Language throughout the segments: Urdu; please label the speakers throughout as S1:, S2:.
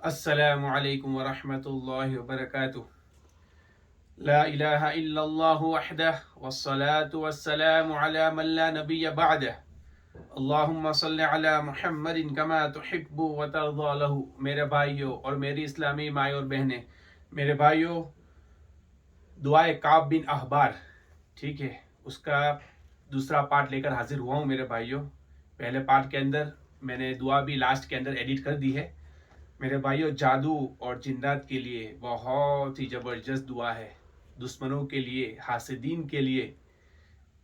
S1: السلام علیکم ورحمۃ اللہ وبرکاتہ۔ لا الہ الا اللہ وحدہ والصلاة والسلام علی من لا نبی بعدہ۔ اللہم صل علی محمد کما تحب وترضی لہ۔ میرے بھائیوں اور میری اسلامی مائیں اور بہنیں، میرے بھائیوں، دعائے کعب بن احبار، ٹھیک ہے، اس کا دوسرا پارٹ لے کر حاضر ہوا ہوں میرے بھائیوں۔ پہلے پارٹ کے اندر میں نے دعا بھی لاسٹ کے اندر ایڈٹ کر دی ہے۔ میرے بھائیوں، جادو اور جنات کے لیے بہت ہی زبردست دعا ہے، دشمنوں کے لیے، حاسدین کے لیے،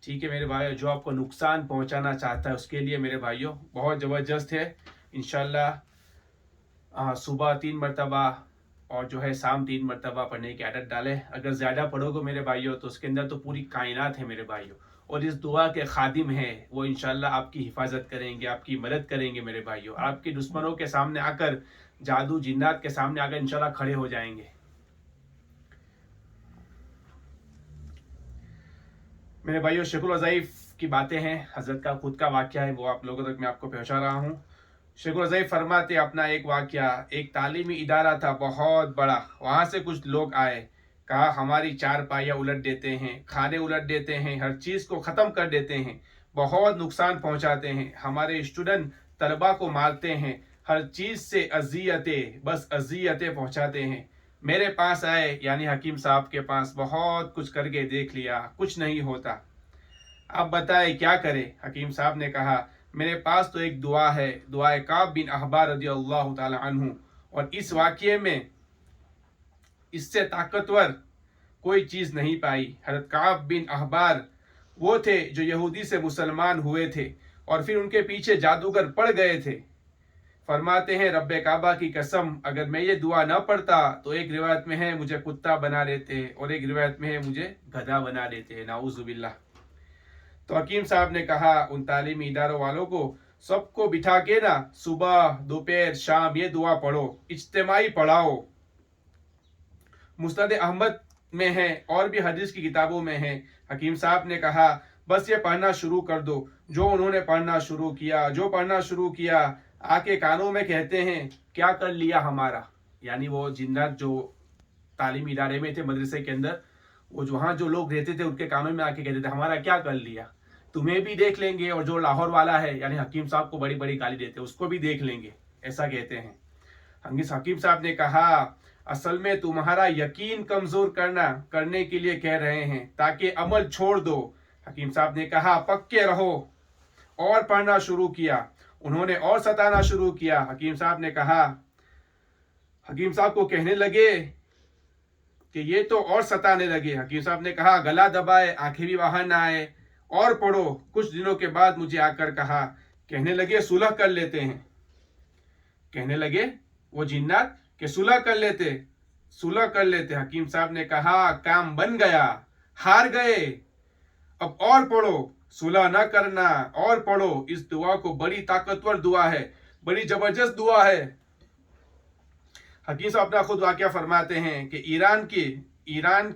S1: ٹھیک ہے میرے بھائیوں، جو آپ کو نقصان پہنچانا چاہتا ہے اس کے لیے میرے بھائیوں بہت زبردست ہے۔ انشاءاللہ صبح 3 مرتبہ اور جو ہے شام 3 مرتبہ پڑھنے کی عادت ڈالیں۔ اگر زیادہ پڑھو گے میرے بھائیوں تو اس کے اندر تو پوری کائنات ہے میرے بھائیوں، اور اس دعا کے خادم ہیں، وہ انشاءاللہ آپ کی حفاظت کریں گے، آپ کی مدد کریں گے میرے بھائیوں، آپ کے دشمنوں کے سامنے آ کر، جادو جنات کے سامنے آ کر انشاءاللہ کھڑے ہو جائیں گے۔ میرے بھائیوں، شیخ الوظائف کی باتیں ہیں، حضرت کا خود کا واقعہ ہے، وہ آپ لوگوں تک میں آپ کو پہنچا رہا ہوں۔ شیخ الوظائف فرماتے اپنا ایک واقعہ، ایک تعلیمی ادارہ تھا بہت بڑا، وہاں سے کچھ لوگ آئے، کہا ہماری چارپائیاں الٹ دیتے ہیں، کھانے الٹ دیتے ہیں، ہر چیز کو ختم کر دیتے ہیں، بہت نقصان پہنچاتے ہیں، ہمارے اسٹوڈنٹ طلبہ کو مارتے ہیں، ہر چیز سے اذیتیں، بس اذیتیں پہنچاتے ہیں۔ میرے پاس آئے، یعنی حکیم صاحب کے پاس، بہت کچھ کر کے دیکھ لیا، کچھ نہیں ہوتا، اب بتائے کیا کرے؟ حکیم صاحب نے کہا میرے پاس تو ایک دعا ہے، دعائے کعب بن احبار رضی اللہ تعالی عنہ، اور اس واقعے میں اس سے طاقتور کوئی چیز نہیں پائی۔ حضرت کعب بن احبار وہ تھے جو یہودی سے مسلمان ہوئے تھے اور پھر ان کے پیچھے جادوگر پڑ گئے تھے۔ فرماتے ہیں رب کعبہ کی قسم، اگر میں یہ دعا نہ پڑھتا تو ایک روایت میں ہے مجھے کتا بنا دیتے اور ایک روایت میں ہے مجھے گدھا بنا دیتے، نعوذ باللہ۔ تو حکیم صاحب نے کہا ان تعلیمی اداروں والوں کو سب کو بٹھا کے نا صبح دوپہر شام یہ دعا پڑھو، اجتماعی پڑھاؤ۔ مسند احمد میں ہے اور بھی حدیث کی کتابوں میں ہے۔ حکیم صاحب نے کہا بس یہ پڑھنا شروع کر دو۔ جو انہوں نے پڑھنا شروع کیا، آ کے کانوں میں کہتے ہیں کیا کر لیا ہمارا، یعنی وہ جنات جو تعلیمی ادارے میں تھے، مدرسے کے اندر، وہ وہاں جو لوگ رہتے تھے ان کے کانوں میں آ کے کہتے تھے ہمارا کیا کر لیا، تمہیں بھی دیکھ لیں گے، اور جو لاہور والا ہے یعنی حکیم صاحب کو بڑی بڑی گالی دیتے اس کو بھی دیکھ لیں گے، ایسا کہتے ہیں۔ حکیم صاحب نے کہا اصل میں تمہارا یقین کمزور کرنے کے لیے کہہ رہے ہیں تاکہ عمل چھوڑ دو۔ حکیم صاحب نے کہا پکے رہو، اور پڑھنا شروع کیا، انہوں نے اور ستانا شروع کیا۔ حکیم صاحب نے کہا، حکیم صاحب کو کہنے لگے کہ یہ تو اور ستانے لگے۔ حکیم صاحب نے کہا گلا دبائے، آنکھیں بھی باہر نہ آئے، اور پڑھو۔ کچھ دنوں کے بعد مجھے آ کر کہا، کہنے لگے صلح کر لیتے ہیں، کہنے لگے وہ جنات کہ صلح کر لیتے۔ حکیم صاحب نے کہا کام بن گیا، ہار گئے، اب اور پڑھو، صلح نہ کرنا، اور پڑھو۔ اس دعا کو بڑی طاقتور دعا ہے، بڑی زبردست دعا ہے۔ حکیم صاحب اپنا خود واقعہ فرماتے ہیں کہ ایران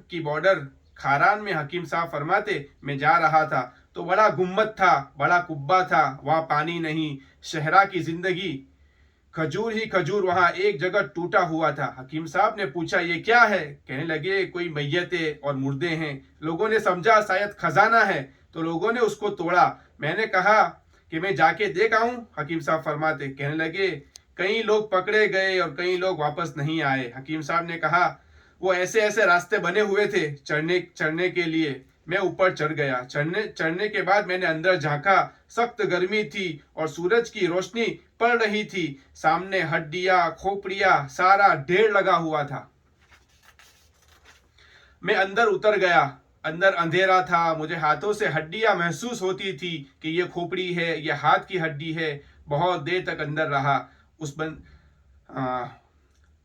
S1: کی بارڈر کھاران میں حکیم صاحب فرماتے میں جا رہا تھا تو بڑا گنبد تھا، بڑا قبہ تھا، وہاں پانی نہیں، صحرا کی زندگی، کھجور ہی کھجور، وہاں ایک جگہ ٹوٹا ہوا تھا۔ حکیم صاحب نے پوچھا یہ کیا ہے؟ کہنے لگے کوئی میتیں اور مردے ہیں۔ لوگوں نے سمجھا شاید خزانہ ہے تو لوگوں نے اس کو توڑا۔ میں نے کہا کہ میں جا کے دیکھ آؤں؟ حکیم صاحب فرماتے، کہنے لگے کئی لوگ پکڑے گئے اور کئی لوگ واپس نہیں آئے۔ حکیم صاحب نے کہا وہ ایسے ایسے راستے بنے ہوئے تھے چڑھنے کے لیے، میں اوپر چڑھ گیا۔ چڑھنے کے بعد میں نے اندر جھانکا، سخت گرمی تھی اور سورج کی روشنی پڑ رہی تھی، سامنے ہڈیاں کھوپڑیاں سارا ڈھیر لگا ہوا تھا۔ میں اندر اتر گیا، اندر اندھیرا تھا، مجھے ہاتھوں سے ہڈیاں محسوس ہوتی تھی کہ یہ کھوپڑی ہے، یہ ہاتھ کی ہڈی ہے۔ بہت دیر تک اندر رہا۔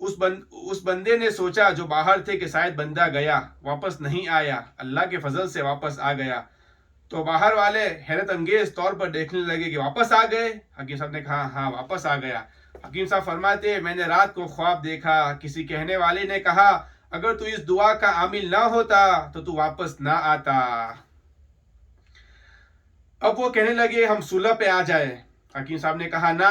S1: اس بندے نے سوچا جو باہر تھے کہ شاید بندہ گیا، واپس نہیں آیا، اللہ کے فضل سے واپس آ گیا۔ تو باہر والے حیرت انگیز طور پر دیکھنے لگے کہ واپس آ گئے۔ حکیم صاحب نے کہا ہاں واپس آ گیا۔ حکیم صاحب فرماتے میں نے رات کو خواب دیکھا، کسی کہنے والے نے کہا اگر تو اس دعا کا عامل نہ ہوتا تو واپس نہ آتا۔ اب وہ کہنے لگے ہم صلح پہ آ جائے۔ حکیم صاحب نے کہا نہ،